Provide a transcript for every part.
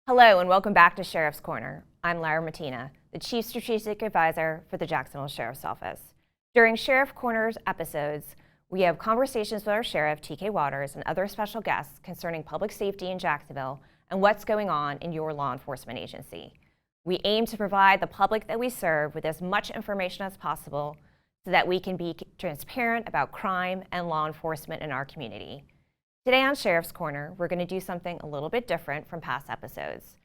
Hello and welcome back to Sheriff's Corner. I'm Lara Matina, the Chief Strategic Advisor for the Jacksonville Sheriff's Office. During Sheriff Corner's episodes, we have conversations with our Sheriff, TK Waters, and other special guests concerning public safety in Jacksonville and what's going on in your law enforcement agency. We aim to provide the public that we serve with as much information as possible so that we can be transparent about crime and law enforcement in our community. Today on Sheriff's Corner, we're going to do something a little bit different from past episodes.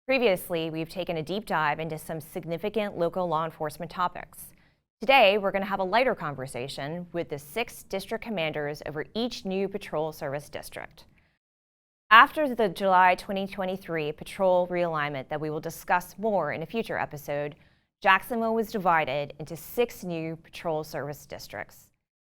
Previously, we've taken a deep dive into some significant local law enforcement topics. Today, we're going to have a lighter conversation with the 6 district commanders over each new patrol service district. After the July 2023 patrol realignment that we will discuss more in a future episode, Jacksonville was divided into 6 new patrol service districts.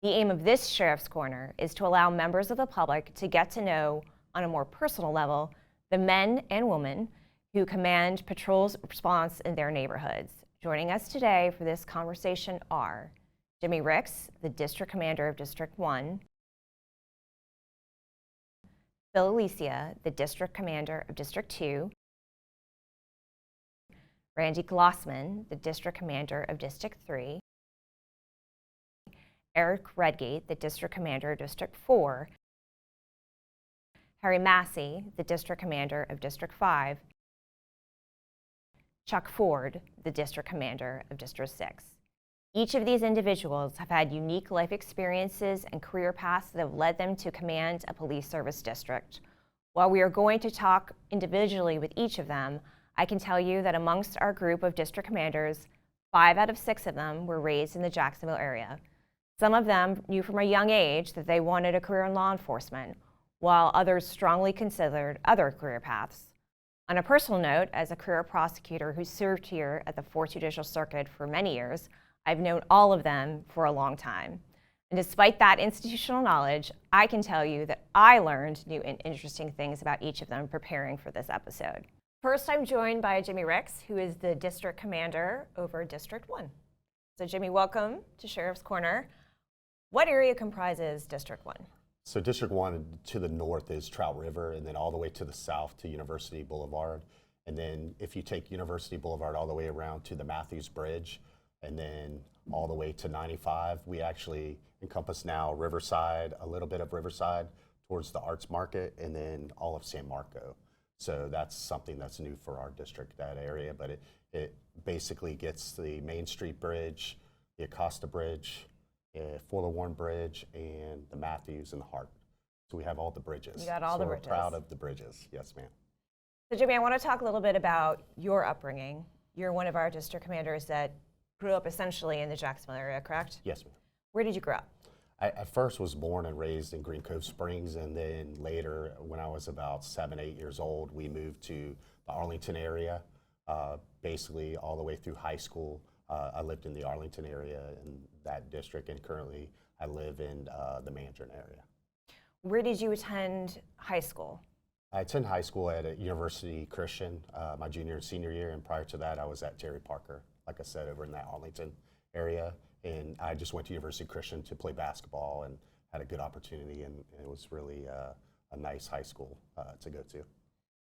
The aim of this Sheriff's Corner is to allow members of the public to get to know, on a more personal level, the men and women who command patrol response in their neighborhoods. Joining us today for this conversation are Jimmy Ricks, the District Commander of District 1, Phil Alicia, the District Commander of District 2, Randy Glossman, the District Commander of District 3, Eric Redgate, the District Commander of District 4, Harry Massey, the District Commander of District 5, Chuck Ford, the District Commander of District 6. Each of these individuals have had unique life experiences and career paths that have led them to command a police service district. While we are going to talk individually with each of them, I can tell you that amongst our group of district commanders, 5 out of 6 of them were raised in the Jacksonville area. Some of them knew from a young age that they wanted a career in law enforcement, while others strongly considered other career paths. On a personal note, as a career prosecutor who served here at the 4th Judicial Circuit for many years, I've known all of them for a long time. And despite that institutional knowledge, I can tell you that I learned new and interesting things about each of them preparing for this episode. First, I'm joined by Jimmy Ricks, who is the District Commander over District 1. So Jimmy, welcome to Sheriff's Corner. What area comprises District 1? So District 1 to the north is Trout River, and then all the way to the south to University Boulevard. And then if you take University Boulevard all the way around to the Matthews Bridge, and then all the way to 95, we actually encompass now Riverside, a little bit of Riverside towards the Arts Market, and then all of San Marco. So that's something that's new for our district, that area, but it basically gets the Main Street Bridge, the Acosta Bridge, Fuller Warren Bridge, and the Matthews and the Hart. So we have all the bridges. You got all the bridges. We're proud of the bridges. Yes, ma'am. So Jimmy, I want to talk a little bit about your upbringing. You're one of our district commanders that grew up essentially in the Jacksonville area, correct? Yes, ma'am. Where did you grow up? I at first was born and raised in Green Cove Springs, and then later, when I was about 7, 8 years old, we moved to the Arlington area, basically all the way through high school. I lived in the Arlington area in that district, and currently I live in the Mandarin area. Where did you attend high school? I attended high school at a University Christian my junior and senior year, and prior to that I was at Terry Parker, like I said, over in that Arlington area. And I just went to University Christian to play basketball and had a good opportunity, and it was really a nice high school to go to.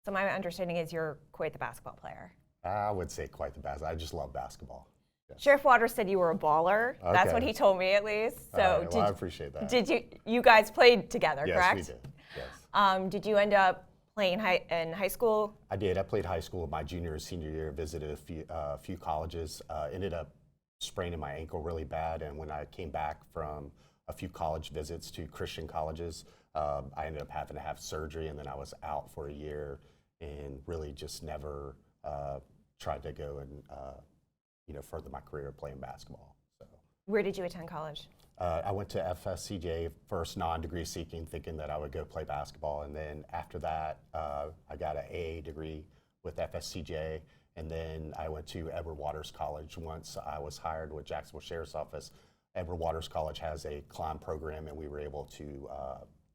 So my understanding is you're quite the basketball player. I would say quite the basketball. I just love basketball. Yes. Sheriff Waters said you were a baller. Okay. That's what he told me, at least. So right, well, I appreciate that. Did you guys played together, yes, correct? Yes, we did. Yes. Did you end up playing in high school? I did. I played high school my junior and senior year, visited a few colleges, ended up spraining my ankle really bad, and when I came back from a few college visits to Christian colleges, I ended up having to have surgery, and then I was out for a year and really just never tried to go and further my career playing basketball. So. Where did you attend college? I went to FSCJ, first non-degree seeking, thinking that I would go play basketball, and then after that I got an AA degree with FSCJ, and then I went to Edward Waters College. Once I was hired with Jacksonville Sheriff's Office, Edward Waters College has a climb program, and we were able to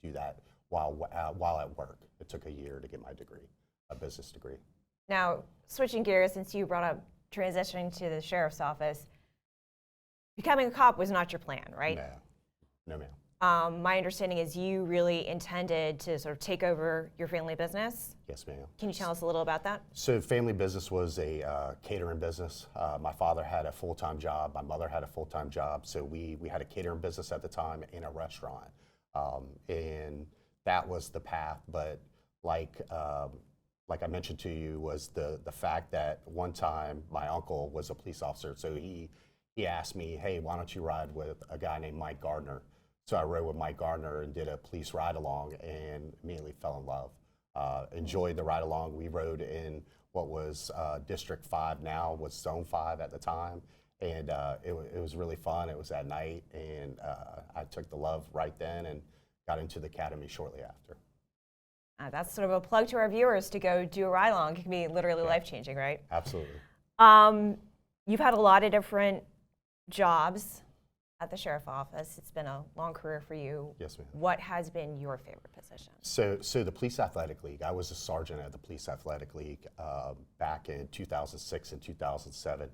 do that while at work. It took a year to get my degree, a business degree. Now, switching gears, since you brought up transitioning to the Sheriff's Office, becoming a cop was not your plan, right? No, ma'am. My understanding is you really intended to sort of take over your family business. Yes, ma'am. Can you tell us a little about that? So family business was a catering business. My father had a full-time job. My mother had a full-time job. So we had a catering business at the time and a restaurant. And that was the path. But like I mentioned to you, was the fact that one time my uncle was a police officer. So he asked me, hey, why don't you ride with a guy named Mike Gardner? So I rode with Mike Gardner and did a police ride along and immediately fell in love. Enjoyed the ride along. We rode in what was District 5 now, was Zone 5 at the time. And it was really fun. It was at night. And I took the love right then and got into the academy shortly after. That's sort of a plug to our viewers to go do a ride along. It can be literally life-changing, right? Absolutely. You've had a lot of different jobs at the sheriff office. It's been a long career for you. Yes, ma'am. What has been your favorite position? So the Police Athletic League, I was a sergeant at the Police Athletic League back in 2006 and 2007.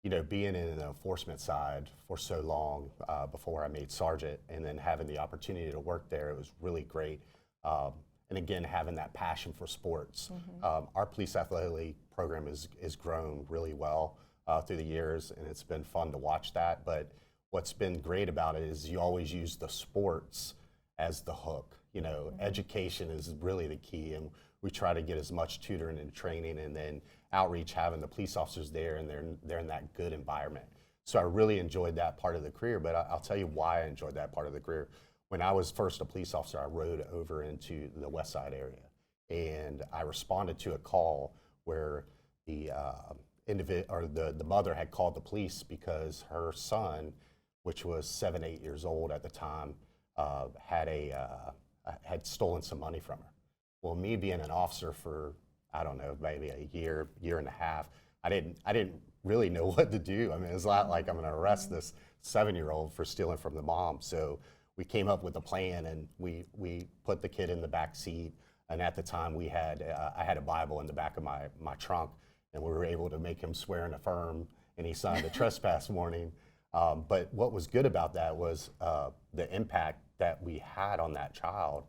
You know, being in the enforcement side for so long before I made sergeant, and then having the opportunity to work there, it was really great. And again, having that passion for sports. Our Police Athletic League program is grown really well through the years, and it's been fun to watch that. But what's been great about it is you always use the sports as the hook. You know, education is really the key, and we try to get as much tutoring and training, and then outreach, having the police officers there, and they're in that good environment. So I really enjoyed that part of the career. But I'll tell you why I enjoyed that part of the career. When I was first a police officer, I rode over into the West Side area, and I responded to a call where the the mother had called the police because her son, which was 7, 8 years old at the time, had stolen some money from her. Well, me being an officer for, I don't know, maybe a year and a half, I didn't really know what to do. I mean, it's not like I'm going to arrest this 7-year-old for stealing from the mom. So we came up with a plan, and we put the kid in the back seat. And at the time, I had a Bible in the back of my trunk, and we were able to make him swear and affirm, and he signed a trespass warning. But what was good about that was the impact that we had on that child.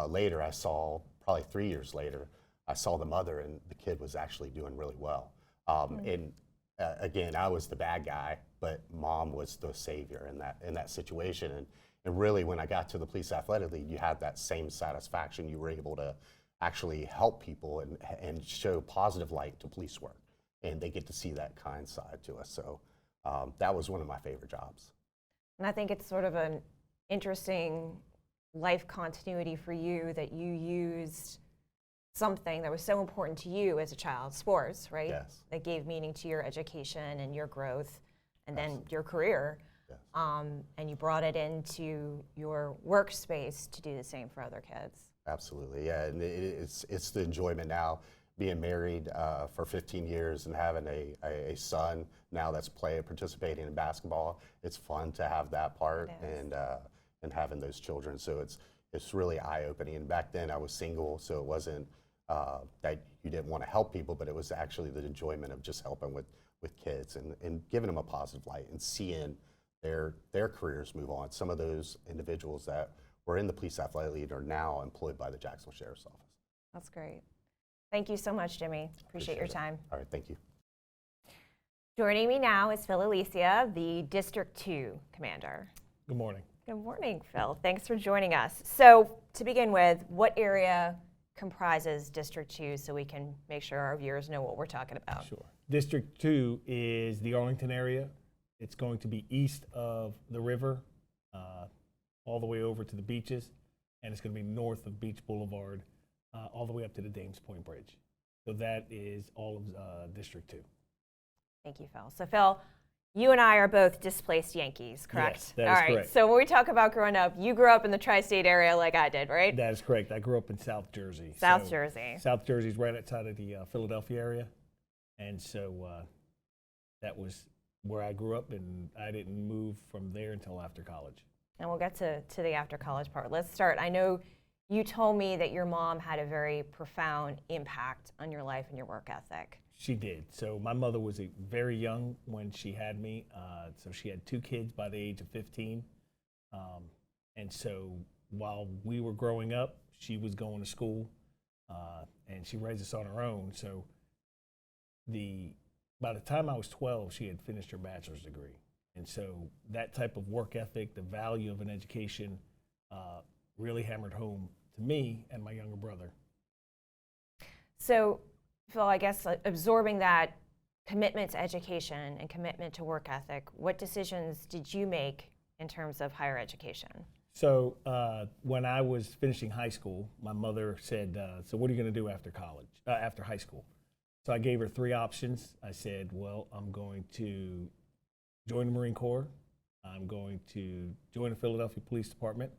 Later, I saw, probably 3 years later, I saw the mother, and the kid was actually doing really well. And again, I was the bad guy, but mom was the savior in that situation. And really, when I got to the Police Athletic League, you had that same satisfaction. You were able to actually help people and show positive light to police work, and they get to see that kind side to us. So that was one of my favorite jobs. And I think it's sort of an interesting life continuity for you that you used something that was so important to you as a child, sports, right? Yes. That gave meaning to your education and your growth, and then your career. Yes. And you brought it into your workspace to do the same for other kids. Absolutely, yeah, and it's the enjoyment now, being married for 15 years and having a son now that's participating in basketball. It's fun to have that part and having those children. So it's really eye-opening. And back then I was single, so it wasn't that you didn't want to help people, but it was actually the enjoyment of just helping with kids and giving them a positive light and seeing their careers move on. Some of those individuals that were in the Police Athletic League are now employed by the Jacksonville Sheriff's Office. That's great. Thank you so much, Jimmy. Appreciate your time. All right, thank you. Joining me now is Phil Alicia, the District 2 Commander. Good morning. Good morning, Phil. Thanks for joining us. So to begin with, what area comprises District 2 so we can make sure our viewers know what we're talking about? Sure. District 2 is the Arlington area. It's going to be east of the river, all the way over to the beaches, and it's going to be north of Beach Boulevard, all the way up to the Dames Point Bridge. So that is all of District 2. Thank you, Phil. So Phil, you and I are both displaced Yankees, correct? Yes, that is all right. correct. So when we talk about growing up, you grew up in the tri-state area like I did, right? That is correct. I grew up in South Jersey. South Jersey. South Jersey is right outside of the Philadelphia area, and so that was where I grew up, and I didn't move from there until after college. And we'll get to the after college part. Let's start. I know you told me that your mom had a very profound impact on your life and your work ethic. She did. So my mother was very young when she had me. So she had 2 kids by the age of 15. And so while we were growing up, she was going to school, and she raised us on her own. So by the time I was 12, she had finished her bachelor's degree. And so that type of work ethic, the value of an education, really hammered home to me and my younger brother. So, Phil, I guess absorbing that commitment to education and commitment to work ethic, what decisions did you make in terms of higher education? So when I was finishing high school, my mother said, so what are you going to do after college, after high school? So I gave her 3 options. I said, well, I'm going to join the Marine Corps, I'm going to join the Philadelphia Police Department,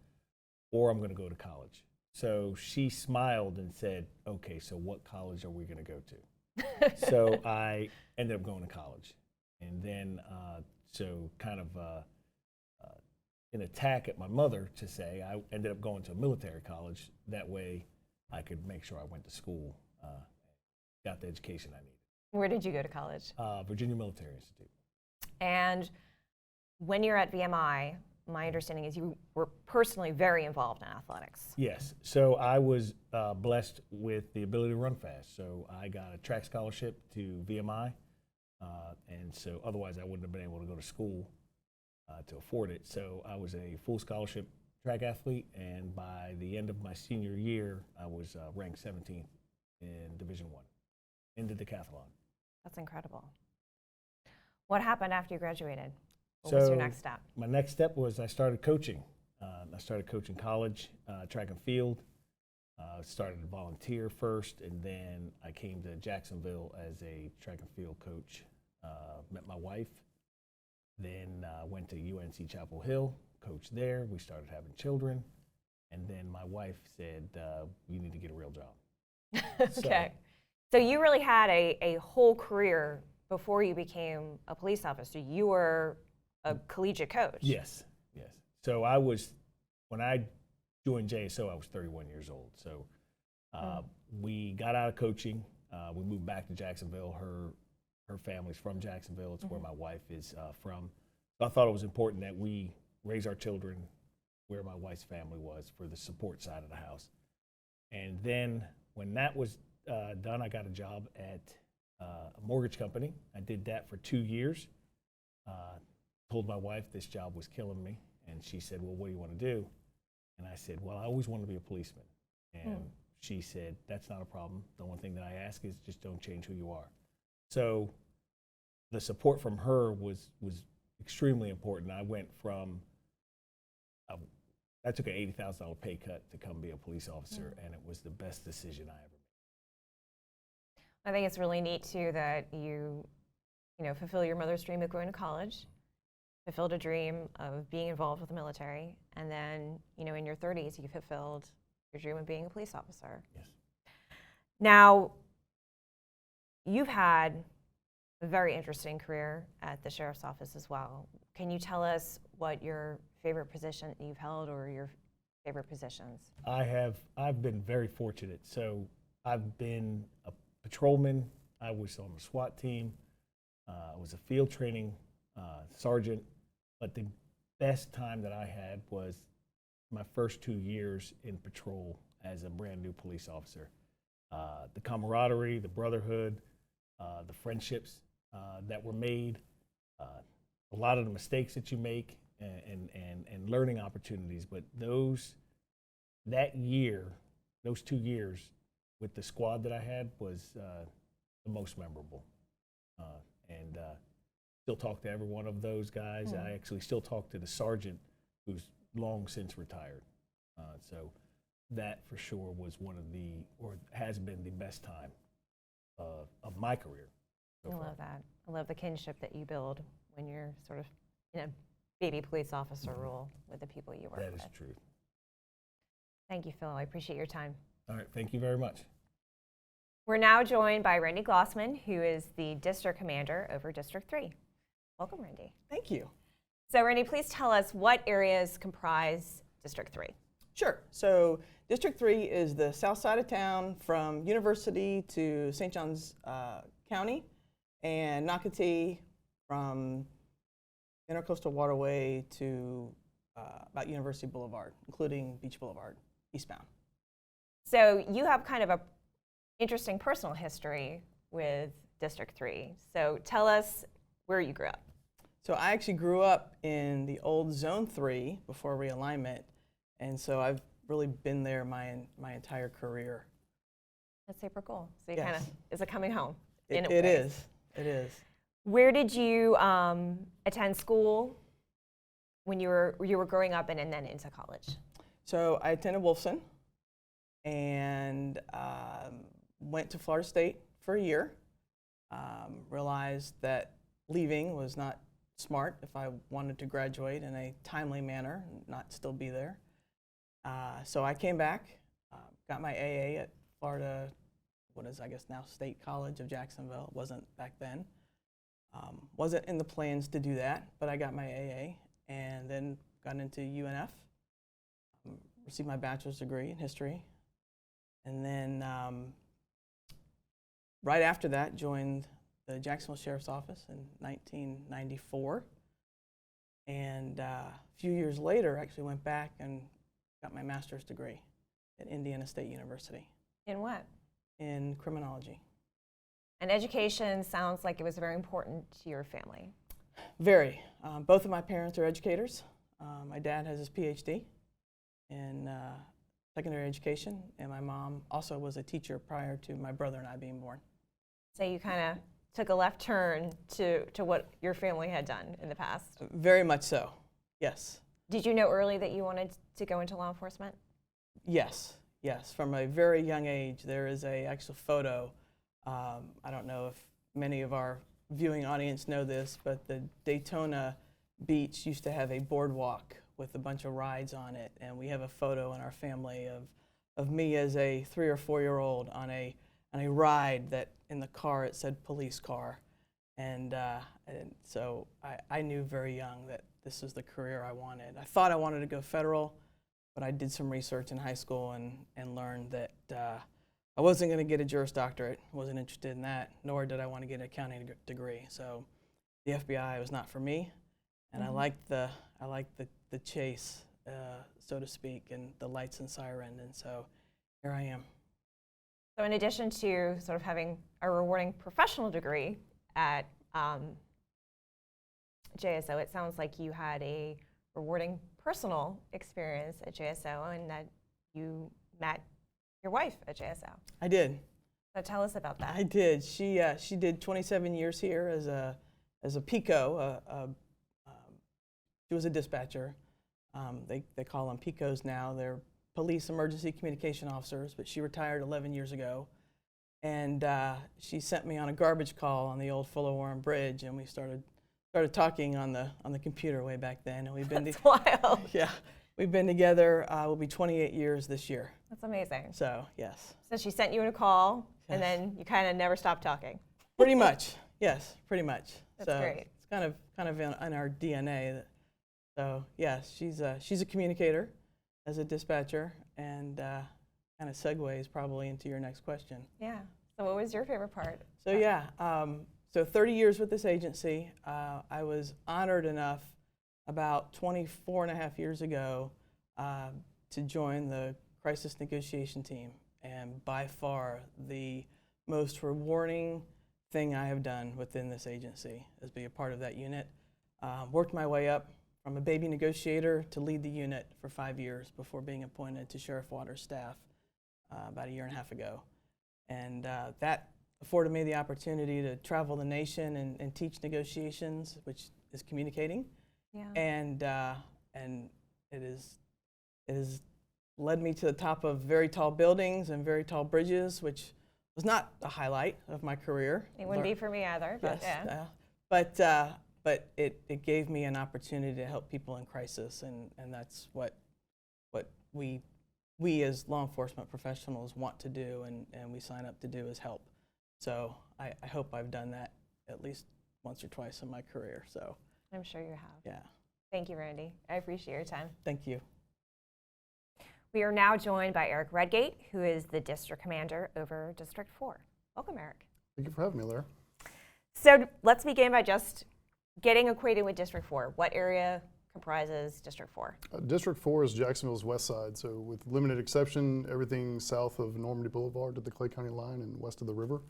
or I'm going to go to college. So she smiled and said, okay, so what college are we going to go to? So I ended up going to college. And then, so kind of an attack at my mother to say, I ended up going to a military college. That way I could make sure I went to school, got the education I needed. Where did you go to college? Virginia Military Institute. And when you're at VMI, my understanding is you were personally very involved in athletics. Yes. So I was blessed with the ability to run fast. So I got a track scholarship to VMI. And so otherwise I wouldn't have been able to go to school to afford it. So I was a full scholarship track athlete. And by the end of my senior year, I was ranked 17th in Division I in the decathlon. That's incredible. What happened after you graduated? What was your next step? My next step was I started coaching. I started coaching college, track and field. Started to volunteer first, and then I came to Jacksonville as a track and field coach. Met my wife, then went to UNC Chapel Hill, coached there. We started having children, and then my wife said, you need to get a real job. Okay. So you really had a whole career before you became a police officer. You were a collegiate coach. Yes, yes. So when I joined JSO, I was 31 years old. So we got out of coaching. We moved back to Jacksonville. Her family's from Jacksonville. It's where my wife is from. So I thought it was important that we raise our children where my wife's family was for the support side of the house. And then when that was done, I got a job at a mortgage company. I did that for 2 years. Told my wife this job was killing me, and she said, well, what do you want to do? And I said, well, I always wanted to be a policeman. And she said, that's not a problem. The only thing that I ask is just don't change who you are. So the support from her was extremely important. I went from, I took an $80,000 pay cut to come be a police officer, and it was the best decision I ever made. I think it's really neat too that you fulfill your mother's dream of going to college, fulfilled a dream of being involved with the military, and then, in your 30s, you fulfilled your dream of being a police officer. Yes. Now, you've had a very interesting career at the sheriff's office as well. Can you tell us what your favorite position you've held or your favorite positions? I've been very fortunate. So I've been a patrolman. I was on the SWAT team. I was a field training sergeant. But the best time that I had was my first 2 years in patrol as a brand new police officer. The camaraderie, the brotherhood, the friendships that were made, a lot of the mistakes that you make, and learning opportunities. But those 2 years with the squad that I had was the most memorable. And still talk to every one of those guys. I actually still talk to the sergeant who's long since retired. So that for sure was has been the best time of my career so far. I love that. I love the kinship that you build when you're sort of in a baby police officer role with the people you work with. That is true. Thank you, Phil. I appreciate your time. All right, thank you very much. We're now joined by Randy Glossman, who is the district commander over District 3. Welcome, Randy. Thank you. So, Randy, please tell us what areas comprise District 3. Sure. So District 3 is the south side of town from University to St. Johns County, and Nocatee from Intercoastal Waterway to about University Boulevard, including Beach Boulevard, eastbound. So you have kind of a interesting personal history with District 3. So tell us where you grew up. So I actually grew up in the old Zone 3 before realignment, and so I've really been there my entire career. That's super cool. So you Yes. kind of, is it coming home? It ways? is. Where did you attend school when you were growing up and then into college? So I attended Wolfson and went to Florida State for a year. Realized that leaving was not smart if I wanted to graduate in a timely manner and not still be there. So I came back, got my AA at Florida, what is I guess now State College of Jacksonville. It wasn't back then. Wasn't in the plans to do that, but I got my AA and then got into UNF, received my bachelor's degree in history, and then right after that joined the Jacksonville Sheriff's Office in 1994, and a few years later actually went back and got my master's degree at Indiana State University In what? in criminology. And education sounds like it was very important to your family. Very. Both of my parents are educators. My dad has his PhD in secondary education, and my mom also was a teacher prior to my brother and I being born. So you kind of took a left turn to what your family had done in the past. Very much so, yes. Did you know early that you wanted to go into law enforcement? Yes, yes. From a very young age, there is a actual photo. I don't know if many of our viewing audience know this, but the Daytona Beach used to have a boardwalk with a bunch of rides on it, and we have a photo in our family of me as a 3 or 4 year old on a ride that in the car it said police car, and so I knew very young that this was the career I wanted. I thought I wanted to go federal, but I did some research in high school and learned that I wasn't going to get a Juris Doctorate. Wasn't interested in that, nor did I want to get an accounting degree. So the FBI was not for me, and I liked the chase, so to speak, and the lights and siren, and so here I am. So in addition to sort of having a rewarding professional degree at JSO, it sounds like you had a rewarding personal experience at JSO and that you met your wife at JSO. I did. So tell us about that. I did. She did 27 years here as a PICO. She was a dispatcher. They call them PICOs now. They're police emergency communication officers, but she retired 11 years ago. And she sent me on a garbage call on the old Fuller Warren Bridge, and we started talking on the computer way back then. And we've been That's wild. Yeah, we've been together. We'll be 28 years this year. That's amazing. So yes. So she sent you a call, and Yes. then you kind of never stopped talking. Pretty much. Yes, pretty much. That's so great. It's kind of in our DNA. So yes, she's a communicator as a dispatcher, and kind of segues probably into your next question. Yeah. So what was your favorite part? So yeah, so 30 years with this agency. I was honored enough about 24 and a half years ago to join the crisis negotiation team, and by far the most rewarding thing I have done within this agency is be a part of that unit. Worked my way up from a baby negotiator to lead the unit for 5 years before being appointed to Sheriff Waters' staff about a year and a half ago. And that afforded me the opportunity to travel the nation and teach negotiations, which is communicating. Yeah. And it has led me to the top of very tall buildings and very tall bridges, which was not a highlight of my career. It wouldn't be for me either, but Yes, yeah. but it gave me an opportunity to help people in crisis, and that's what we as law enforcement professionals want to do, and we sign up to do is help. So I hope I've done that at least once or twice in my career. So I'm sure you have. yeah, Thank you, Randy. I appreciate your time. thank you. We are now joined by Eric Redgate, who is the district commander over District 4. Welcome, Eric. Thank you for having me, Lara. So let's begin by just getting acquainted with District 4. What area comprises District 4? District 4 is Jacksonville's west side, so with limited exception, everything south of Normandy Boulevard to the Clay County line and west of the river.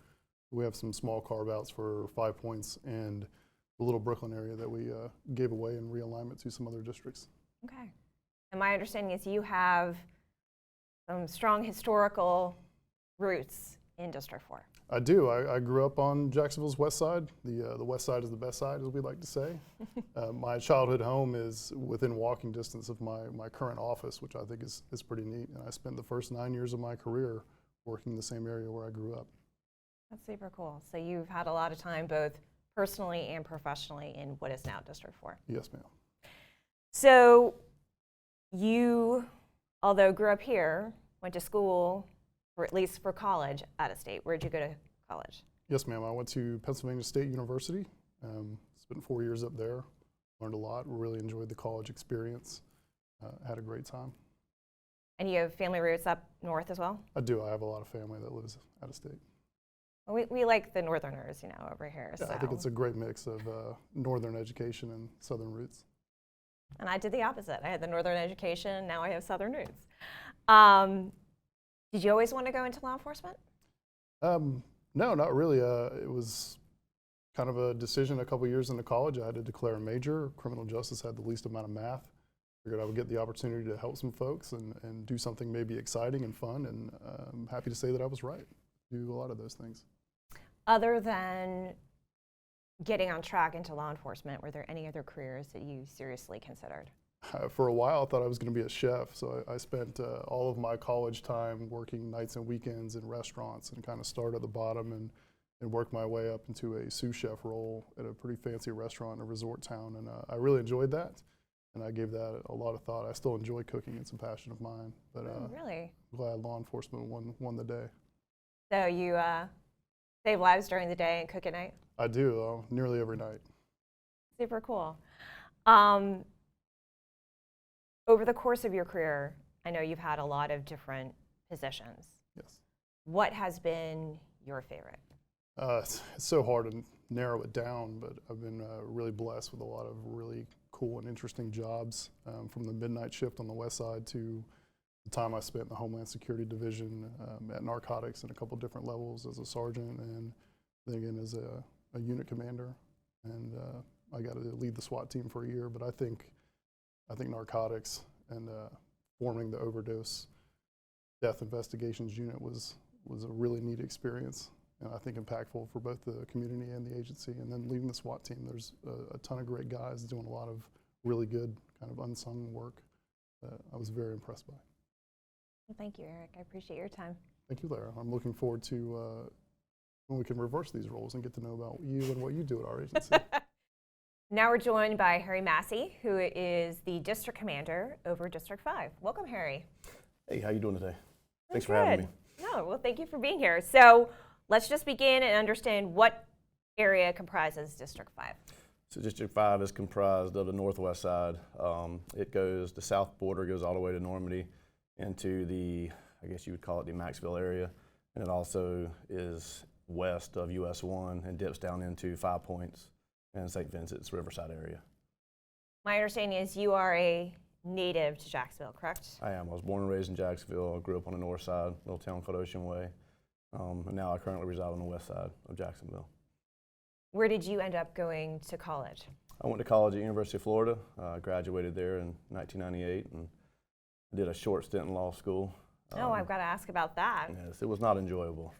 We have some small carve-outs for 5 Points and the Little Brooklyn area that we gave away in realignment to some other districts. Okay. And my understanding is you have some strong historical roots in District 4. I do. I grew up on Jacksonville's west side. The west side is the best side, as we like to say. My childhood home is within walking distance of my current office, which I think is pretty neat. And I spent the first 9 years of my career working in the same area where I grew up. That's super cool. So you've had a lot of time both personally and professionally in what is now District 4. Yes, ma'am. So you, although grew up here, went to school, or at least for college, out of state. Where'd you go to college? Yes, ma'am. I went to Pennsylvania State University. Spent 4 years up there. Learned a lot. Really enjoyed the college experience. Had a great time. And you have family roots up north as well? I do. I have a lot of family that lives out of state. Well, we like the northerners, you know, over here. Yeah, so. I think it's a great mix of northern education and southern roots. And I did the opposite. I had the northern education, now I have southern roots. Did you always want to go into law enforcement? No, not really. It was kind of a decision a couple years into college. I had to declare a major. Criminal justice had the least amount of math. Figured I would get the opportunity to help some folks and do something maybe exciting and fun, and I'm happy to say that I was right. Do a lot of those things. Other than getting on track into law enforcement, were there any other careers that you seriously considered? For a while, I thought I was going to be a chef, so I spent all of my college time working nights and weekends in restaurants and kind of started at the bottom and worked my way up into a sous chef role at a pretty fancy restaurant in a resort town, and I really enjoyed that, and I gave that a lot of thought. I still enjoy cooking. It's a passion of mine, but Really? I'm glad law enforcement won the day. So you save lives during the day and cook at night? I do, nearly every night. Super cool. Over the course of your career, I know you've had a lot of different positions. Yes. What has been your favorite? It's so hard to narrow it down, but I've been really blessed with a lot of really cool and interesting jobs, from the midnight shift on the west side to the time I spent in the Homeland Security Division at narcotics in a couple different levels as a sergeant, and then again as a unit commander. And I got to lead the SWAT team for a year, but I think narcotics and forming the overdose death investigations unit was a really neat experience, and I think impactful for both the community and the agency. And then leading the SWAT team, there's a ton of great guys doing a lot of really good kind of unsung work that I was very impressed by. Well, thank you, Eric. I appreciate your time. Thank you, Lara. I'm looking forward to when we can reverse these roles and get to know about you and what you do at our agency. Now we're joined by Harry Massey, who is the district commander over District 5. Welcome, Harry. Hey, how you doing today? Thanks Good. for having me. No, well, thank you for being here. So let's just begin and understand what area comprises District 5. So District 5 is comprised of the northwest side. The south border goes all the way to Normandy into the, I guess you would call it the Maxville area. And it also is west of US 1 and dips down into 5 Points and St. Vincent's Riverside area. My understanding is you are a native to Jacksonville, correct? I am. I was born and raised in Jacksonville. I grew up on the north side, a little town called Ocean Way. And now I currently reside on the west side of Jacksonville. Where did you end up going to college? I went to college at University of Florida. Graduated there in 1998 and did a short stint in law school. Oh, I've got to ask about that. Yes, it was not enjoyable.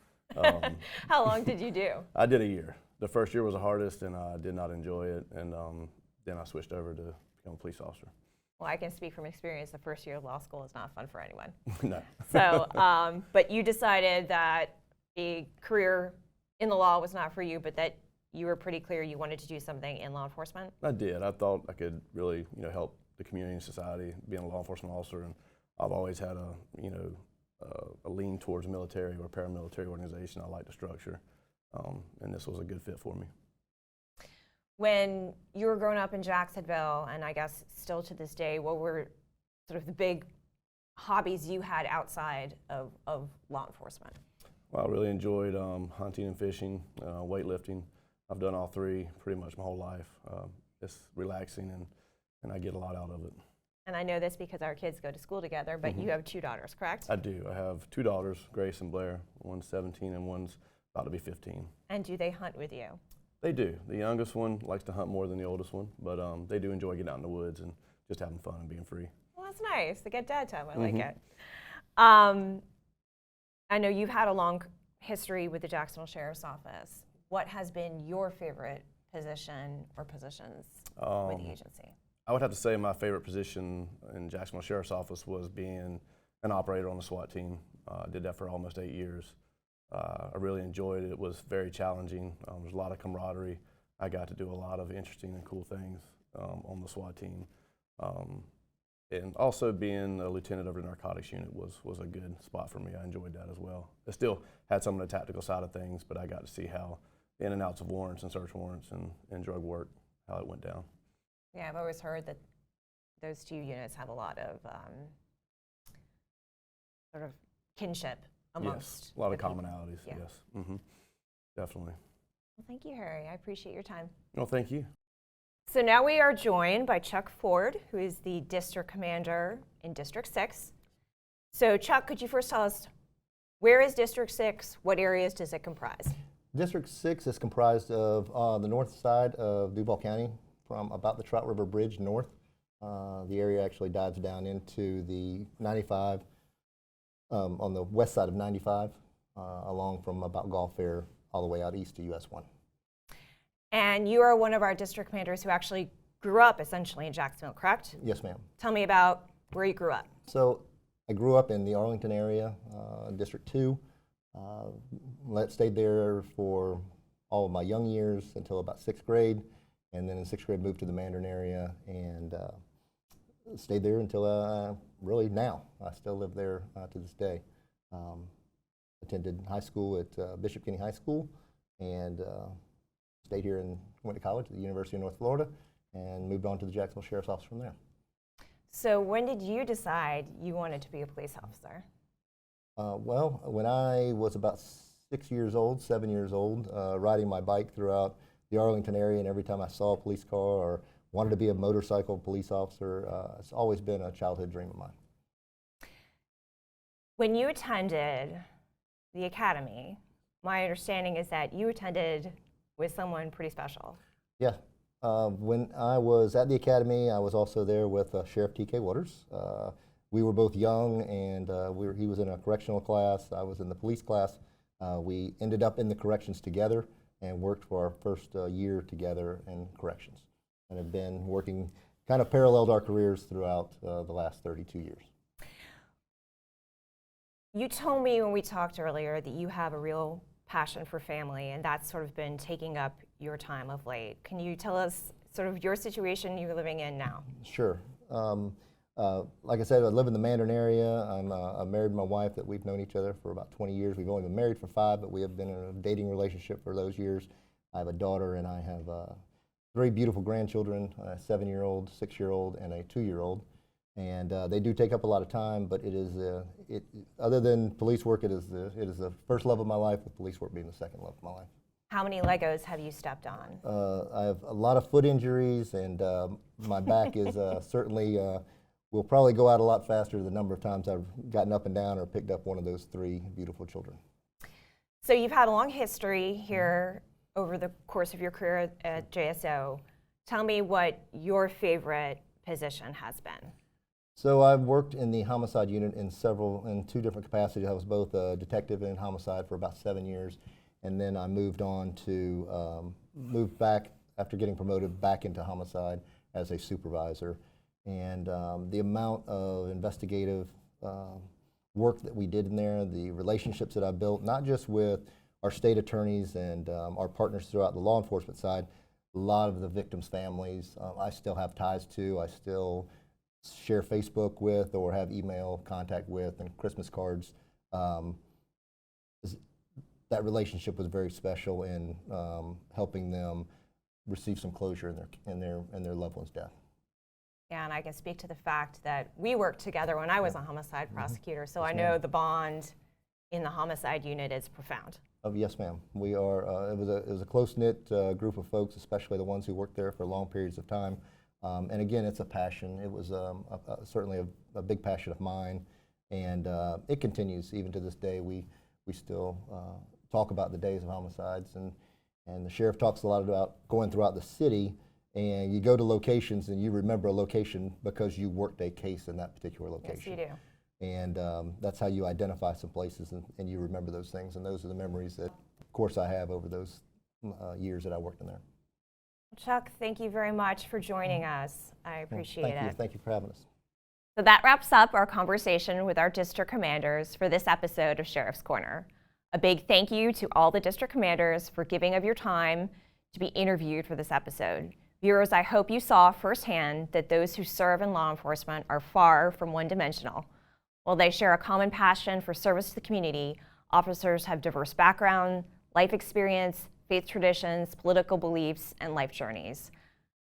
How long did you do? I did a year. The first year was the hardest, and I did not enjoy it. And then I switched over to become a police officer. Well, I can speak from experience. The first year of law school is not fun for anyone. No. So, but you decided that a career in the law was not for you, but that you were pretty clear you wanted to do something in law enforcement? I did. I thought I could really, help the community and society being a law enforcement officer, and I've always had a lean towards military or paramilitary organization. I like the structure, and this was a good fit for me. When you were growing up in Jacksonville, and I guess still to this day, what were sort of the big hobbies you had outside of law enforcement? Well, I really enjoyed hunting and fishing, weightlifting. I've done all three pretty much my whole life. It's relaxing and I get a lot out of it. And I know this because our kids go to school together, but you have 2 daughters, correct? I do. I have 2 daughters, Grace and Blair. One's 17 and one's about to be 15. And do they hunt with you? They do. The youngest one likes to hunt more than the oldest one, but they do enjoy getting out in the woods and just having fun and being free. Well, that's nice. They get dad time. I like it. I know you've had a long history with the Jacksonville Sheriff's Office. What has been your favorite position or positions with the agency? I would have to say my favorite position in Jacksonville Sheriff's Office was being an operator on the SWAT team. I did that for almost 8 years. I really enjoyed it. It was very challenging. There's a lot of camaraderie. I got to do a lot of interesting and cool things on the SWAT team. And also being a lieutenant of the narcotics unit was a good spot for me. I enjoyed that as well. I still had some of the tactical side of things, but I got to see how in and outs of warrants and search warrants and drug work, how it went down. Yeah, I've always heard that those 2 units have a lot of sort of kinship amongst Yes, a lot of the people. commonalities, Yeah. yes. Definitely. Well, thank you, Harry. I appreciate your time. Well, thank you. So now we are joined by Chuck Ford, who is the district commander in District 6. So Chuck, could you first tell us, where is District 6? What areas does it comprise? District 6 is comprised of the north side of Duval County, from about the Trout River Bridge north. The area actually dives down into the 95, on the west side of 95, along from about Gulf Fair all the way out east to US 1. And you are one of our district commanders who actually grew up essentially in Jacksonville, correct? Yes, ma'am. Tell me about where you grew up. So I grew up in the Arlington area, District 2. Stayed there for all of my young years until about 6th grade. And then in 6th grade moved to the Mandarin area and stayed there until really now. I still live there to this day. Attended high school at Bishop Kenny High School and stayed here and went to college at the University of North Florida and moved on to the Jacksonville Sheriff's Office from there. So when did you decide you wanted to be a police officer? Well, when I was about 7 years old, riding my bike throughout the Arlington area, and every time I saw a police car or wanted to be a motorcycle police officer, it's always been a childhood dream of mine. When you attended the academy, my understanding is that you attended with someone pretty special. Yeah. When I was at the academy, I was also there with Sheriff T.K. Waters. We were both young, and he was in a correctional class. I was in the police class. We ended up in the corrections together and worked for our first year together in corrections, and have been working, kind of paralleled our careers throughout the last 32 years. You told me when we talked earlier that you have a real passion for family, and that's sort of been taking up your time of late. Can you tell us sort of your situation you're living in now? Sure. Like I said, I live in the Mandarin area. I'm married to my wife that we've known each other for about 20 years. We've only been married for 5, but we have been in a dating relationship for those years. I have a daughter, and I have 3 beautiful grandchildren, a 7-year-old, 6-year-old, and a 2-year-old. And they do take up a lot of time, but it is, other than police work, it is the first love of my life, with police work being the second love of my life. How many Legos have you stepped on? I have a lot of foot injuries, and my back is certainly will probably go out a lot faster the number of times I've gotten up and down or picked up one of those 3 beautiful children. So you've had a long history here over the course of your career at JSO. Tell me what your favorite position has been. So I've worked in the homicide unit in 2 different capacities. I was both a detective and homicide for about 7 years, and then I moved on to move back after getting promoted back into homicide as a supervisor. And the amount of investigative work that we did in there, the relationships that I built, not just with our state attorneys and our partners throughout the law enforcement side, a lot of the victims' families I still have ties to. I still share Facebook with or have email contact with, and Christmas cards. That relationship was very special in helping them receive some closure in their loved one's death. Yeah, and I can speak to the fact that we worked together when I was a homicide prosecutor, so I know the bond in the homicide unit is profound. Oh, yes, ma'am. We are. It was a close-knit group of folks, especially the ones who worked there for long periods of time. And again, it's a passion. It was certainly a big passion of mine, and it continues even to this day. We still talk about the days of homicides, and the sheriff talks a lot about going throughout the city, and you go to locations and you remember a location because you worked a case in that particular location. Yes, you do. And that's how you identify some places, and you remember those things, and those are the memories that, of course, I have over those years that I worked in there. Chuck, thank you very much for joining us. I appreciate it. Thank you for having us. So that wraps up our conversation with our district commanders for this episode of Sheriff's Corner. A big thank you to all the district commanders for giving of your time to be interviewed for this episode. Viewers, I hope you saw firsthand that those who serve in law enforcement are far from one-dimensional. While they share a common passion for service to the community, officers have diverse background, life experience, faith traditions, political beliefs, and life journeys.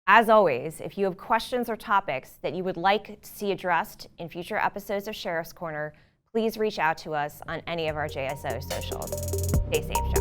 As always, if you have questions or topics that you would like to see addressed in future episodes of Sheriff's Corner, please reach out to us on any of our JSO socials. Stay safe,